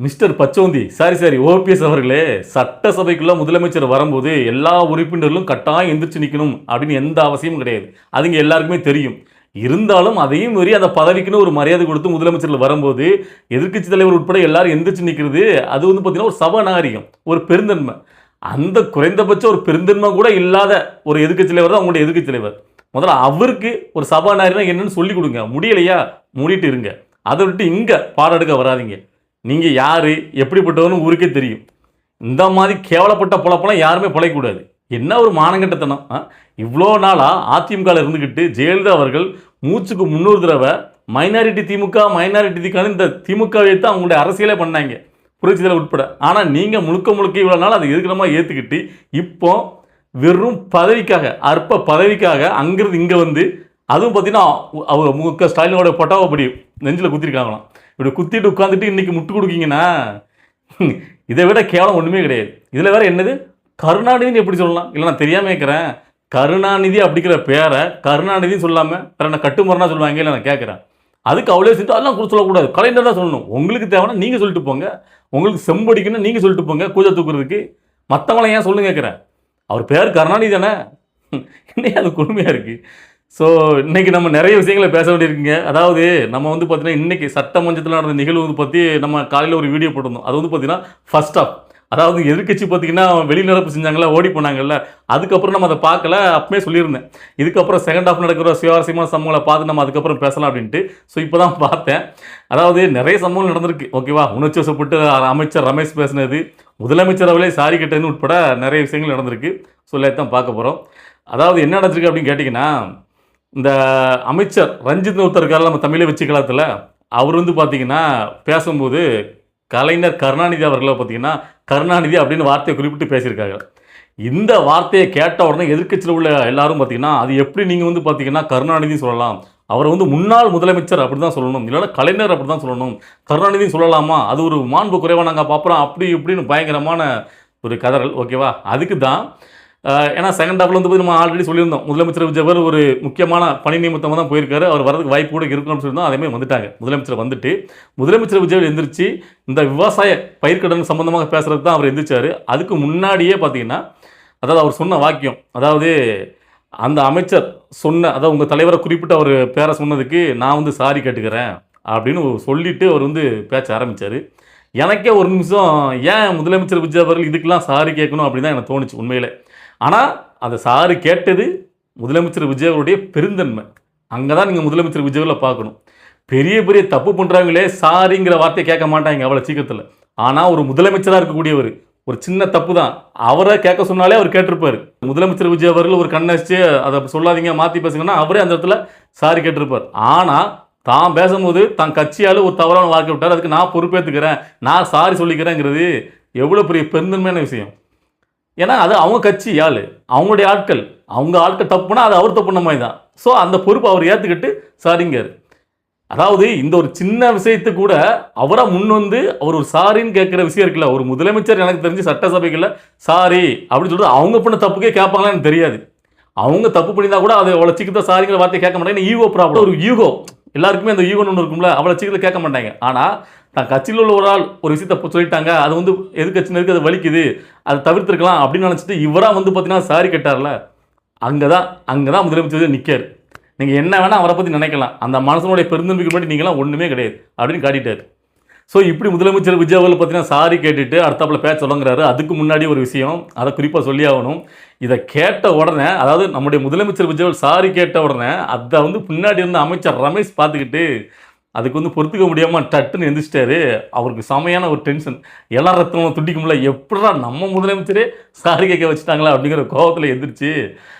Mister பச்சோந்தி sorry OPS அவர்களே, சட்டசபைக்குள்ள முதலமைச்சர் வரும்போது எல்லா உறுப்பினர்களும் கட்டாயம் எந்திரிச்சு நிற்கணும் அப்படின்னு எந்த அவசியமும் கிடையாது. அதுங்க எல்லாருக்குமே தெரியும். இருந்தாலும் அதையும் மீறி அந்த பதவிக்குன்னு ஒரு மரியாதை கொடுத்து முதலமைச்சர்கள் வரும்போது எதிர்க்கட்சி தலைவர் உட்பட எல்லாரும் எந்திரிச்சு நிற்கிறது அது வந்து பார்த்தீங்கன்னா ஒரு சபாநாகரிகம், ஒரு பெருந்தன்மை. அந்த குறைந்தபட்ச ஒரு பெருந்தன்மை கூட இல்லாத ஒரு எதிர்க்கட்சி தலைவர் தான் உங்களுடைய எதிர்க்கட்சி தலைவர். முதல்ல அவருக்கு ஒரு சபாநாயகர்னா என்னன்னு சொல்லி கொடுங்க. முடியலையா மூடிட்டு இருங்க. அதை விட்டு இங்கே பாடம் எடுக்க வராதிங்க. நீங்கள் யார் எப்படிப்பட்டவன்னு ஊருக்கே தெரியும். இந்த மாதிரி கேவலப்பட்ட பொழப்பெல்லாம் யாருமே பொழைக்கக்கூடாது. என்ன ஒரு மானங்கட்டத்தனம்! இவ்வளோ நாளாக அதிமுகவில் இருந்துக்கிட்டு ஜெயலலிதா அவர்கள் மூச்சுக்கு 300 தடவை மைனாரிட்டி திமுகன்னு இந்த திமுகவை தான் அவங்களுடைய அரசியலே பண்ணாங்க, புரட்சித்தலைவர் உட்பட. ஆனால் நீங்கள் முழுக்க இவ்வளோ நாள் அதை எதுக்கிற மாதிரி ஏற்றுக்கிட்டு இப்போ வெறும் பதவிக்காக, அற்ப பதவிக்காக அங்கிருந்து இங்கே வந்து, அதுவும் பார்த்தீங்கன்னா அவர் முக ஸ்டாலினோட பொட்டாவப்படி நெஞ்சில் குத்திருக்காங்களாம். இப்படி குத்திட்டு உட்காந்துட்டு இன்றைக்கி முட்டு கொடுக்கீங்கன்னா இதை விட கேவலம் ஒன்றுமே கிடையாது. இதில் வேறு என்னது கருணாநிதினு எப்படி சொல்லலாம்? இல்லை நான் தெரியாமல் கேட்குறேன். கருணாநிதி அப்படிங்கிற பேரை கருணாநிதினு சொல்லாமல் வேறு நான் கட்டுமரனா சொல்லுவாங்க. இல்லை நான் கேட்குறேன். அதுக்கு அவ்வளோ செஞ்சு அதெல்லாம் கூட சொல்லக்கூடாது. கலைஞர் தான் சொல்லணும். உங்களுக்கு தேவைன்னா நீங்கள் சொல்லிட்டு போங்க. உங்களுக்கு செம்படிக்கணும் நீங்கள் சொல்லிட்டு போங்க கூஜா தூக்குறதுக்கு. மற்றவங்களாம் ஏன் சொல்லுங்க கேட்குறேன். அவர் பேர் கருணாநிதி தானே. இன்னைக்கு அது கொடுமையாக இருக்குது. ஸோ இன்றைக்கி நம்ம நிறைய விஷயங்களை பேச வேண்டியிருக்குங்க. அதாவது நம்ம வந்து பார்த்திங்கன்னா இன்றைக்கி சட்டமன்றத்தில் நடந்த நிகழ்வு பற்றி நம்ம காலையில் ஒரு வீடியோ போட்டிருந்தோம். அது வந்து பார்த்திங்கன்னா ஃபர்ஸ்ட் ஆஃப், அதாவது எதிர்க்கட்சி பார்த்திங்கன்னா வெளிநடப்பு செஞ்சாங்களா, ஓடி போனாங்கல்ல, அதுக்கப்புறம் நம்ம அதை பார்க்கல. அப்பவே சொல்லியிருந்தேன் இதுக்கப்புறம் செகண்ட் ஆஃப் நடக்கிற சுவாரஸ்யமான சம்பவங்களை பார்த்து நம்ம அதுக்கப்புறம் பேசலாம் அப்படின்ட்டு. ஸோ இப்போ தான் பார்த்தேன். அதாவது நிறைய சம்பவங்கள் நடந்திருக்கு. ஓகேவா, உணர்ச்சி வசப்பட்டு அமைச்சர் ரமேஷ் பேசினது, முதலமைச்சர் அவர்களே சாரி கேட்டதுன்னு உட்பட நிறைய விஷயங்கள் நடந்திருக்கு. ஸோ எல்லாத்தையும் பார்க்க போகிறோம். அதாவது என்ன நடந்திருக்கு அப்படின்னு கேட்டிங்கன்னா, இந்த அமைச்சர் ரஞ்சித் ஒருத்தர் இருக்கார் நம்ம தமிழை வச்சு காலத்தில், அவர் வந்து பார்த்திங்கன்னா பேசும்போது கலைஞர் கருணாநிதி அவர்களை பார்த்திங்கன்னா கருணாநிதி அப்படின்னு வார்த்தையை குறிப்பிட்டு பேசியிருக்காங்க. இந்த வார்த்தையை கேட்ட உடனே எதிர்க்கட்சியில் உள்ள எல்லாரும் பார்த்திங்கன்னா அது எப்படி நீங்கள் வந்து பார்த்திங்கன்னா கருணாநிதி சொல்லலாம், அவரை வந்து முன்னாள் முதலமைச்சர் அப்படி தான் சொல்லணும், இல்லைன்னா கலைஞர் அப்படி தான் சொல்லணும், கருணாநிதி சொல்லலாமா, அது ஒரு மாண்பு குறைவாக நாங்கள் பார்க்குறோம் அப்படி இப்படின்னு பயங்கரமான ஒரு கதறல். ஓகேவா, அதுக்கு தான் ஏன்னா செகண்ட் ஹாஃபில் வந்து நம்ம ஆல்ரெடி சொல்லியிருந்தோம் முதலமைச்சர் விஜய் ஒரு முக்கியமான பணி நிமித்தமாக தான் போயிருக்காரு, அவர் வரதுக்கு வாய்ப்பு கூட இருக்கணும்னு சொல்லியிருந்தோம். அதேமாதிரி வந்துட்டாங்க. முதலமைச்சர் வந்துட்டு முதலமைச்சர் விஜய் எந்திரிச்சு இந்த விவசாய பயிர்க்கடன் சம்பந்தமாக பேசுகிறது தான் அவர் எந்திரிச்சார். அதுக்கு முன்னாடியே பார்த்தீங்கன்னா அதாவது அவர் சொன்ன வாக்கியம், அதாவது அந்த அமைச்சர் சொன்ன, அதாவது உங்கள் தலைவரை குறிப்பிட்டு அவர் பேரை சொன்னதுக்கு நான் வந்து சாரி கேட்டுக்கிறேன் அப்படின்னு சொல்லிவிட்டு அவர் வந்து பேச்ச ஆரம்பித்தார். எனக்கே ஒரு நிமிஷம் ஏன் முதலமைச்சர் விஜய் அவர்கள் இதுக்கெல்லாம் சாரி கேட்கணும் அப்படின்னு தான் எனக்கு தோணுச்சு உண்மையிலே. ஆனால் அந்த சாரி கேட்டது முதலமைச்சர் விஜய் அவருடைய பெருந்தன்மை. அங்கே தான் நீங்கள் முதலமைச்சர் விஜயில் பார்க்கணும். பெரிய பெரிய தப்பு பண்ணுறவங்களே சாரிங்கிற வார்த்தையை கேட்க மாட்டாங்க அவ்வளோ சீக்கிரத்தில். ஆனால் ஒரு முதலமைச்சராக இருக்கக்கூடியவர் ஒரு சின்ன தப்பு தான், அவரை கேட்க சொன்னாலே அவர் கேட்டிருப்பார். முதலமைச்சர் விஜய் அவர்கள் ஒரு கண்ணடிச்சு அதை சொல்லாதீங்க மாற்றி பேசுங்கன்னா அவரே அந்த இடத்துல சாரி கேட்டிருப்பார். ஆனால் தான் பேசும்போது தான் கட்சியால் ஒரு தவறான வாக்கு விட்டார், அதுக்கு நான் பொறுப்பேற்றுக்கிறேன், நான் சாரி சொல்லிக்கிறேங்கிறது எவ்வளோ பெரிய பெருந்தன்மையான விஷயம். ஏன்னா அது அவங்க கட்சி ஆள், அவங்களுடைய ஆட்கள், அவங்க ஆட்கள் தப்புனா அது அவர் தப்புன மாதிரி தான். ஸோ அந்த பொறுப்பு அவர் ஏற்றுக்கிட்டு சாரிங்கார். அதாவது இந்த ஒரு சின்ன விஷயத்து கூட அவராக முன் வந்து அவர் ஒரு சாரின்னு கேட்குற விஷயம் இருக்குல்ல, ஒரு முதலமைச்சர் எனக்கு தெரிஞ்சு சட்டசபைகளில் சாரி அப்படின்னு சொல்லிட்டு அவங்க பண்ண தப்புக்கே கேட்பாங்களான்னு எனக்கு தெரியாது. அவங்க தப்பு பண்ணியிருந்தா கூட அதை அவ்வளோ சீக்கிரத்தை சாரிங்கிற வார்த்தையை கேட்க மாட்டாங்க. ஈகோ ப்ராப்ளம், ஒரு ஈகோ எல்லாருக்குமே அந்த ஈகோன்னு ஒன்று இருக்கும்ல, அவ்வளோ சீக்கிரத்தில் கேட்க மாட்டாங்க. ஆனால் தான் கட்சியில் உள்ள ஒரு ஆள் ஒரு விஷயத்தை சொல்லிட்டாங்க, அது வந்து எதிர்கட்சியினருக்கு அது வலிக்குது, அதை தவிர்த்துருக்கலாம் அப்படின்னு நினச்சிட்டு இவராக வந்து பார்த்தீங்கன்னா சாரி கேட்டார்ல, அங்கே தான் முதலமைச்சர் நிற்கார். நீங்கள் என்ன வேணால் அவரை பற்றி நினைக்கலாம், அந்த மனசனுடைய பெருந்தன்மைக்கு முன்னாடி நீங்களாம் ஒன்றுமே கிடையாது அப்படின்னு காட்டிட்டார். ஸோ இப்படி முதலமைச்சர் விஜய் அவர்கள் பார்த்தீங்கன்னா சாரி கேட்டுட்டு அடுத்தாப்பில் பேச சொல்லுங்கிறாரு. அதுக்கு முன்னாடி ஒரு விஷயம் அதை குறிப்பாக சொல்லி ஆகணும். இதை கேட்ட உடனே, அதாவது நம்முடைய முதலமைச்சர் விஜய் அவர்கள் சாரி கேட்ட உடனே அதை வந்து பின்னாடி இருந்த அமைச்சர் ரமேஷ் பார்த்துக்கிட்டு அதுக்கு வந்து பொறுத்துக்க முடியாமல் டட்டுன்னு எந்திரிச்சிட்டாரு. அவருக்கு செமையான ஒரு டென்ஷன், எல்லாம் ரத்தம் துடிக்க முடியல, எப்படா நம்ம முதலமைச்சரே சாரி கேட்க வச்சுட்டாங்களா அப்படிங்கிற கோபத்தில் எந்திரிச்சு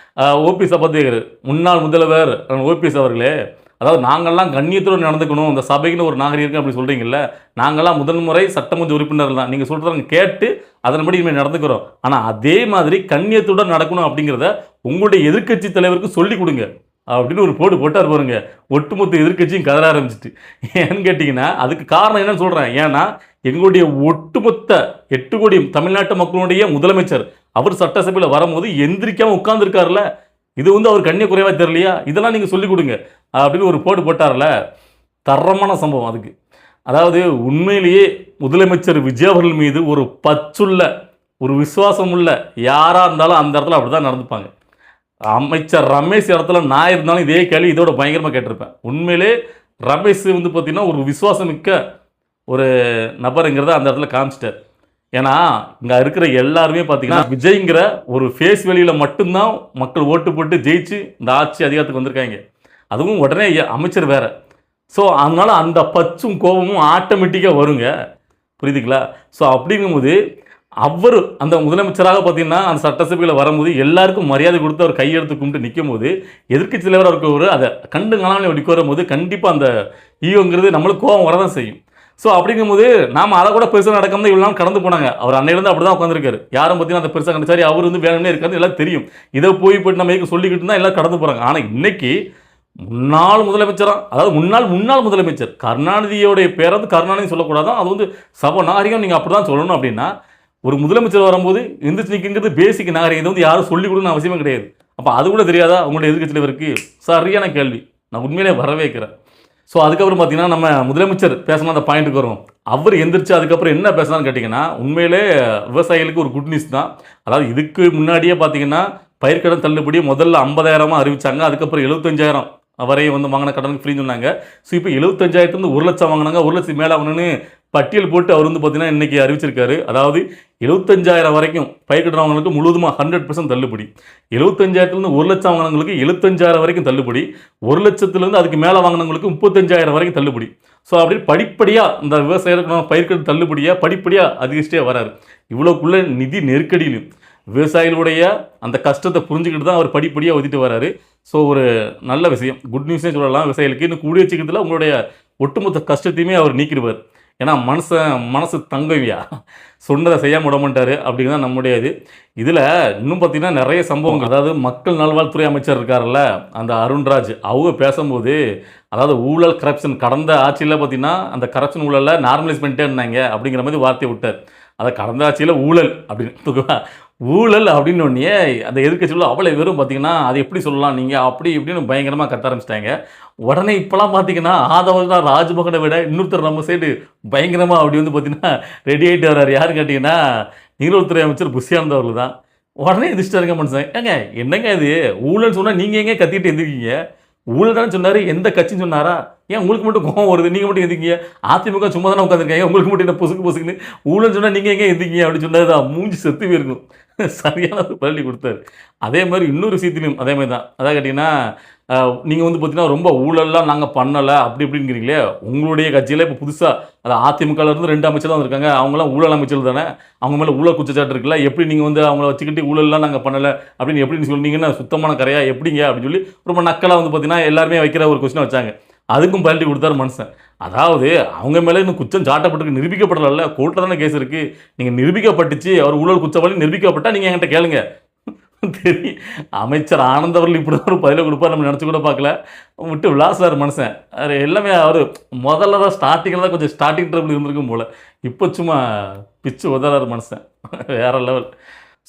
ஓபிஎஸ் பார்த்து கேட்குறாரு, முன்னாள் முதல்வர் ஓபிஎஸ் அவர்களே, அதாவது நாங்கள்லாம் கண்ணியத்தோடு நடந்துக்கணும், இந்த சபைக்குன்னு ஒரு நாகரிகம் அப்படி சொல்கிறீங்கல்ல, நாங்கள்லாம் முதல் முறை சட்டமன்ற உறுப்பினர் தான், நீங்கள் சொல்கிறவங்க கேட்டு அதன்படி இனிமேல் நடந்துக்கிறோம், ஆனால் அதே மாதிரி கண்ணியத்துடன் நடக்கணும் அப்படிங்கிறத உங்களுடைய எதிர்க்கட்சி தலைவருக்கு சொல்லிக் கொடுங்க அப்படின்னு ஒரு போட்டார் பாருங்க. ஒட்டுமொத்த எதிர்க்கட்சியும் கதற ஆரம்பிச்சிட்டு. ஏன்னு கேட்டிங்கன்னா அதுக்கு காரணம் என்னன்னு சொல்கிறேன். ஏன்னா எங்களுடைய ஒட்டுமொத்த 8 கோடி தமிழ்நாட்டு மக்களுடைய முதலமைச்சர் அவர் சட்டசபையில் வரும்போது எந்திரிக்காமல் உட்கார்ந்துருக்காருல, இது வந்து அவர் கண்ணிய குறைவாக தெரியலையா, இதெல்லாம் நீங்கள் சொல்லிக் கொடுங்க அப்படின்னு ஒரு போட்டார்ல. தரமான சம்பவம் அதுக்கு. அதாவது உண்மையிலேயே முதலமைச்சர் விஜய் அவர்கள் மீது ஒரு பற்றுள்ள ஒரு விசுவாசம் உள்ள யாராக இருந்தாலும் அந்த இடத்துல அப்படி தான் நடந்துப்பாங்க. அமைச்சர் ரமேஷ் இடத்துல நான் இருந்தாலும் இதே கேள்வி இதோட பயங்கரமாக கேட்டிருப்பேன். உண்மையிலே ரமேஷ் வந்து பார்த்திங்கன்னா ஒரு விசுவாசமிக்க ஒரு நபருங்கிறத அந்த இடத்துல காமிச்சிட்டார். ஏன்னா இங்கே இருக்கிற எல்லாருமே பார்த்தீங்கன்னா விஜய்ங்கிற ஒரு ஃபேஸ் வெளியில் மட்டும்தான் மக்கள் ஓட்டு போட்டு ஜெயிச்சு இந்த ஆட்சி அதிகாரத்துக்கு வந்திருக்காங்க. அதுவும் உடனே அமைச்சர் வேறு. ஸோ அதனால் அந்த பச்சும் கோபமும் ஆட்டோமேட்டிக்காக வருங்க. புரியுதுங்களா? ஸோ அப்படிங்கும்போது அவர் அந்த முதலமைச்சராக பார்த்தீங்கன்னா அந்த சட்டசபையில் வரும்போது எல்லாருக்கும் மரியாதை கொடுத்து அவர் கையெடுத்து கும்பிட்டு நிற்கும் போது எதிர்க்கட்சி தலைவராக இருக்கவர் அதை கண்டு காணாமல் இப்படி வரும்போது கண்டிப்பாக அந்த ஈவோங்கிறது நம்மளுக்கு கோபம் வரதான் செய்யும். ஸோ அப்படிங்கும்போது நாம் அதை கூட பெருசாக நடக்காம இவ்வளோ நாள் கடந்து போனாங்க. அவர் அன்னையிலேருந்து அப்படி தான் உட்காந்துருக்காரு. யாரும் பார்த்தீங்கன்னா அந்த பெருசாக கண்டிச்சாரி அவர் வந்து வேணும்னே இருக்காது எல்லாம் தெரியும். இதை போயிட்டு நம்ம எதுக்கு சொல்லிக்கிட்டு தான் எல்லாம் கடந்து போகிறாங்க. ஆனால் இன்னைக்கு முன்னாள் முதலமைச்சராக, அதாவது முன்னாள் முதலமைச்சர் கருணாநிதியோடைய பேரை வந்து கருணாநிதி சொல்லக்கூடாதான், அது வந்து நாகரிகம் நீங்கள் அப்படி தான் சொல்லணும். அப்படின்னா ஒரு முதலமைச்சர் வரும்போது எந்திரிச்சு நிற்கிறது பேசிக் நாகரிகம். இதை வந்து யாரும் சொல்லிக் கொடுக்கணும் அவசியமே கிடையாது. அப்போ அது கூட தெரியாதா உங்களுடைய எதிர்க்கட்சி தலைவருக்கு? சரியான கேள்வி, நான் உண்மையிலே வரவேற்கிறேன். ஸோ அதுக்கப்புறம் பார்த்தீங்கன்னா நம்ம முதலமைச்சர் பேசணும் அந்த பாயிண்ட்டுக்கு வரும். அவர் எந்திரிச்சு அதுக்கப்புறம் என்ன பேசலாம்னு கேட்டிங்கன்னா உண்மையிலே விவசாயிகளுக்கு ஒரு குட் நியூஸ் தான். அதாவது இதுக்கு முன்னாடியே பார்த்தீங்கன்னா பயிர்க்கடன் தள்ளுபடி முதல்ல 50,000 அறிவிச்சாங்க. அதுக்கப்புறம் 75,000 வரையும் வந்து வாங்கின கடனுக்கு ஃப்ரீன்னு சொன்னாங்க. ஸோ இப்போ 75,000 1 லட்சம் வாங்கினாங்க. 1 லட்சம் மேலே வாங்கணும்னு பட்டியல் போட்டு அவர் வந்து பார்த்தீங்கன்னா இன்றைக்கி அறிவிச்சிருக்காரு. அதாவது 75,000 வரைக்கும் பயிர்க்கடன் வாங்கினவங்களுக்கு முழுவதுமாக 100% தள்ளுபடி. 75,000 1 லட்சம் வாங்கினவங்களுக்கு 75,000 வரைக்கும் தள்ளுபடி. 1 லட்சத்துலேருந்து அதுக்கு மேலே வாங்கினவங்களுக்கு 35,000 வரைக்கும் தள்ளுபடி. ஸோ அப்படி படிப்படியாக இந்த விவசாயிகளுக்கு பயிர்க்கடன் தள்ளுபடியாக படிப்படியாக அதிகரிச்சிட்டே வராரு. இவ்வளோக்குள்ள நிதி நெருக்கடியிலும் விவசாயிகளுடைய அந்த கஷ்டத்தை புரிஞ்சுக்கிட்டு தான் அவர் படிப்படியாக ஒதுக்கிட்டு வராரு. ஸோ ஒரு நல்ல விஷயம், குட் நியூஸ்னே சொல்லலாம் விவசாயிகளுக்கு. இன்னும் கூடிய சீக்கிரத்தில் உங்களுடைய ஒட்டுமொத்த கஷ்டத்தையுமே அவர் நீக்கிடுவார். ஏன்னா மனசு தங்கவியா சொன்னதை செய்யாமல் விட மாட்டார் அப்படிங்கிறது நம்முடைய இது. இதில் இன்னும் பார்த்திங்கன்னா நிறைய சம்பவங்கள், அதாவது மக்கள் நல்வாழ்வுத்துறை அமைச்சர் இருக்கார்ல அந்த அருண்ராஜ், அவங்க பேசும்போது அதாவது ஊழல் கரப்ஷன் கடந்த ஆட்சியில் பார்த்திங்கன்னா அந்த கரப்ஷன் ஊழலில் நார்மலைஸ் பண்ணிட்டே இருந்தாங்க அப்படிங்கிற மாதிரி வார்த்தையை விட்டார். அதை கடந்த ஆட்சியில் ஊழல் அப்படின்னு ஊழல் அப்படின்னு ஒன்றே அந்த எதிர்க்கட்சியில் அவ்வளோ வெறும் பார்த்தீங்கன்னா அது எப்படி சொல்லலாம் நீங்கள் அப்படி இப்படின்னு பயங்கரமாக கத்த ஆரம்பிச்சிட்டாங்க. உடனே இப்போலாம் பார்த்தீங்கன்னா ஆதவனா ராஜ்மோகனை விட இன்னொருத்தர் நம்ம சைடு பயங்கரமாக அப்படி வந்து பார்த்தீங்கன்னா ரெடி ஆகிட்டு வர்றாரு. யாருன்னு கேட்டிங்கன்னா நீர்வளத்துறை அமைச்சர் புஷியானந்த் அவர்கள் தான். உடனே எதிர்ச்சிட்டாருங்க மனுஷன். ஏங்க என்னங்க இது ஊழல் சொன்னால் நீங்கள் எங்கே கத்திட்டு எந்திரிக்கீங்க? ஊழல் தானே சொன்னார், எந்த கட்சின்னு சொன்னாரா? ஏன் உங்களுக்கு மட்டும் கோவம் வருது? நீங்கள் மட்டும் எந்திரிக்கீங்க? அதிமுக சும்மா தானே உட்காந்துருக்காங்க, உங்களுக்கு மட்டும் என்ன பொசுக்குன்னு ஊழல் சொன்னால் நீங்கள் எங்கே எந்திரிக்கீங்க அப்படின்னு சொன்னது தான் மூஞ்சி செத்து போயிருக்கும். சரியான ஒரு பள்ளி கொடுத்தாரு. அதே மாதிரி இன்னொரு விஷயத்துலையும் அதே மாதிரி தான். அதான் கேட்டிங்கன்னா நீங்கள் வந்து பார்த்தீங்கன்னா ரொம்ப ஊழல்லாம் நாங்கள் பண்ணலை அப்படி இப்படிங்கிறீங்களே. உங்களுடைய கட்சியில் இப்போ புதுசாக அது அதிமுகலேருந்து 2 அமைச்சர் தான் இருக்காங்க. அவங்களாம் ஊழல் அமைச்சர் தானே, அவங்க மேலே ஊழல் குற்றச்சாட்டு இருக்குல்ல. எப்படி நீங்கள் வந்து அவங்கள வச்சுக்கிட்டு ஊழல்லாம் நாங்கள் பண்ணலை அப்படின்னு எப்படி சொன்னீங்கன்னா சுத்தமான கரையா எப்படிங்க அப்படின்னு சொல்லி ரொம்ப நக்கலாக வந்து பார்த்தீங்கன்னா எல்லாருமே வைக்கிற ஒரு கொஸ்டினை வச்சாங்க. அதுக்கும் பல்ட்டி கொடுத்தாரு மனுஷன். அதாவது அவங்க மேலே இன்னும் குற்றம் சாட்டப்பட்டு நிரூபிக்கப்படல, கோர்ட்டில் தானே கேஸ் இருக்குது. நீங்கள் நிரூபிக்கப்பட்டுச்சு அவர் ஊழல் குற்றவாளி நிரூபிக்கப்பட்டால் நீங்கள் என்கிட்ட கேளுங்க தெரியும். அமைச்சர் ஆனந்த் அவர்கள் இப்படி தான் ஒரு பதிலை கொடுப்பார் நம்ம நினச்சி கூட பார்க்கல. விட்டு விளாசார் மனுஷன். அது எல்லாமே அவர் முதல்ல தான் ஸ்டார்டிங்கில் தான் கொஞ்சம் ஸ்டார்டிங் ட்ரபிள் இருந்திருக்கும் போல். இப்போ சும்மா பிச்சு உதறாரு மனுஷன் வேறு லெவல்.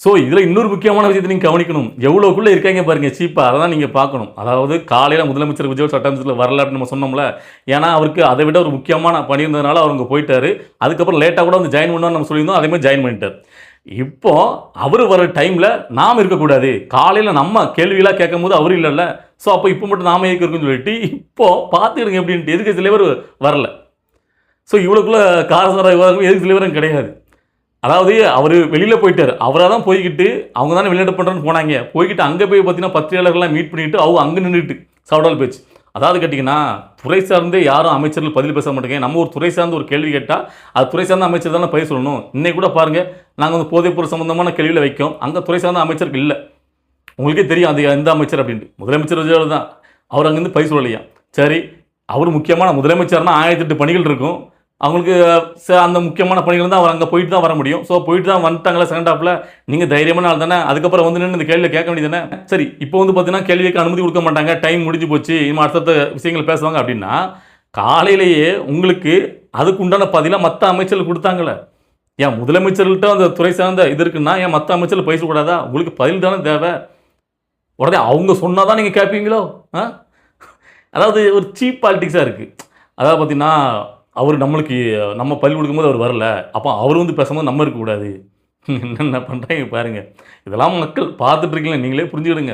ஸோ இதில் இன்னொரு முக்கியமான விஷயத்தை நீங்கள் கவனிக்கணும். எவ்வளோக்குள்ளே இருக்காங்க பாருங்கள் சீப்பாக, அதை தான் நீங்கள் பார்க்கணும். அதாவது காலையில் முதலமைச்சர் விஜய் சட்டமன்றத்தில் வரல அப்படின்னு நம்ம சொன்னோம்ல. ஏன்னா அவருக்கு அதை விட ஒரு முக்கியமான பணி இருந்ததுனால அவங்க போயிட்டார். அதுக்கப்புறம் லேட்டாக கூட வந்து ஜாயின் பண்ணோன்னு நம்ம சொல்லியிருந்தோம், அதே மாதிரி ஜாயின் பண்ணிட்டார். இப்போ அவர் வர டைமில் நாம் இருக்கக்கூடாது, காலையில் நம்ம கேள்வியெல்லாம் கேட்கும் போது அவர் இல்லைல்ல. ஸோ அப்போ இப்போ மட்டும் நாம இருக்குன்னு சொல்லிட்டு இப்போது பார்த்துக்கிடுங்க எப்படின்ட்டு எதுக்கு தலைவர் வரல. ஸோ இவ்வளோக்குள்ளே காரசார எதுக்கு தலைவரும் கிடையாது. அதாவது அவர் வெளியில் போயிட்டார், அவராக தான் போய்கிட்டு அவங்க தானே வெளிநாடு பண்ணுறேன்னு போனாங்க. போய்கிட்டு அங்கே போய் பார்த்தீங்கன்னா பத்திரிகையாளர்கள்லாம் மீட் பண்ணிவிட்டு அவங்க அங்கே நின்றுட்டு சவுடால் பேச்சு. அதாவது கேட்டிங்கன்னா துறை சார்ந்து யாரும் அமைச்சர்கள் பதில் பேச மாட்டேங்க. நம்ம ஒரு துறை சார்ந்து ஒரு கேள்வி கேட்டால் அது துறை சார்ந்த அமைச்சர் தானே பதில் சொல்லணும். இன்னைக்கு கூட பாருங்கள், நாங்கள் வந்து போதைப்பொருள் சம்மந்தமான கேள்வியில் வைக்கோம், அங்கே துறை சார்ந்த அமைச்சருக்கு இல்லை. உங்களுக்கே தெரியும் அது எந்த அமைச்சர் அப்படின்ட்டு. முதலமைச்சர் விஜய் தான், அவர் அங்கேருந்து பதில் சொல்லலையா. சரி, அவர் முக்கியமான முதலமைச்சர்னா 1008 பணிகள் இருக்கும் அவங்களுக்கு. அந்த முக்கியமான பணிகள் தான் அவர் அங்கே போயிட்டு தான் வர முடியும். ஸோ போயிட்டு தான் வந்துட்டாங்களா செகண்ட் ஹாஃபில், நீங்கள் தைரியமான ஆள் தானே, அதுக்கப்புறம் வந்து நின்று இந்த கேள்வியை கேட்க வேண்டியது தானே. சரி, இப்போ வந்து பார்த்தீங்கன்னா கேள்விக்கு அனுமதி கொடுக்க மாட்டாங்க, டைம் முடிஞ்சு போச்சு, இன்னும் அடுத்த விஷயங்கள் பேசுவாங்க அப்படின்னா காலையிலேயே உங்களுக்கு அதுக்கு உண்டான பதிலாக மற்ற அமைச்சர்கள் கொடுத்தாங்களே. ஏன் முதலமைச்சர்கள்ட்ட அந்த துறை சார்ந்த இது இருக்குன்னா ஏன் மற்ற அமைச்சர்கள் பேசக்கூடாதா? உங்களுக்கு பதில் தானே தேவை. உடனே அவங்க சொன்னால் தான் நீங்கள் கேட்பீங்களோ? அதாவது ஒரு சீப் பாலிட்டிக்ஸாக இருக்குது. அதாவது பார்த்தீங்கன்னா அவர் நம்மளுக்கு நம்ம பள்ளி கொடுக்கும்போது அவர் வரல. அப்போ அவர் வந்து பேசும்போது நம்ம இருக்கக்கூடாது. என்னென்ன பண்ணுறாங்க பாருங்க. இதெல்லாம் மக்கள் பார்த்துட்டு இருக்கீங்களா, நீங்களே புரிஞ்சுக்கிடுங்க.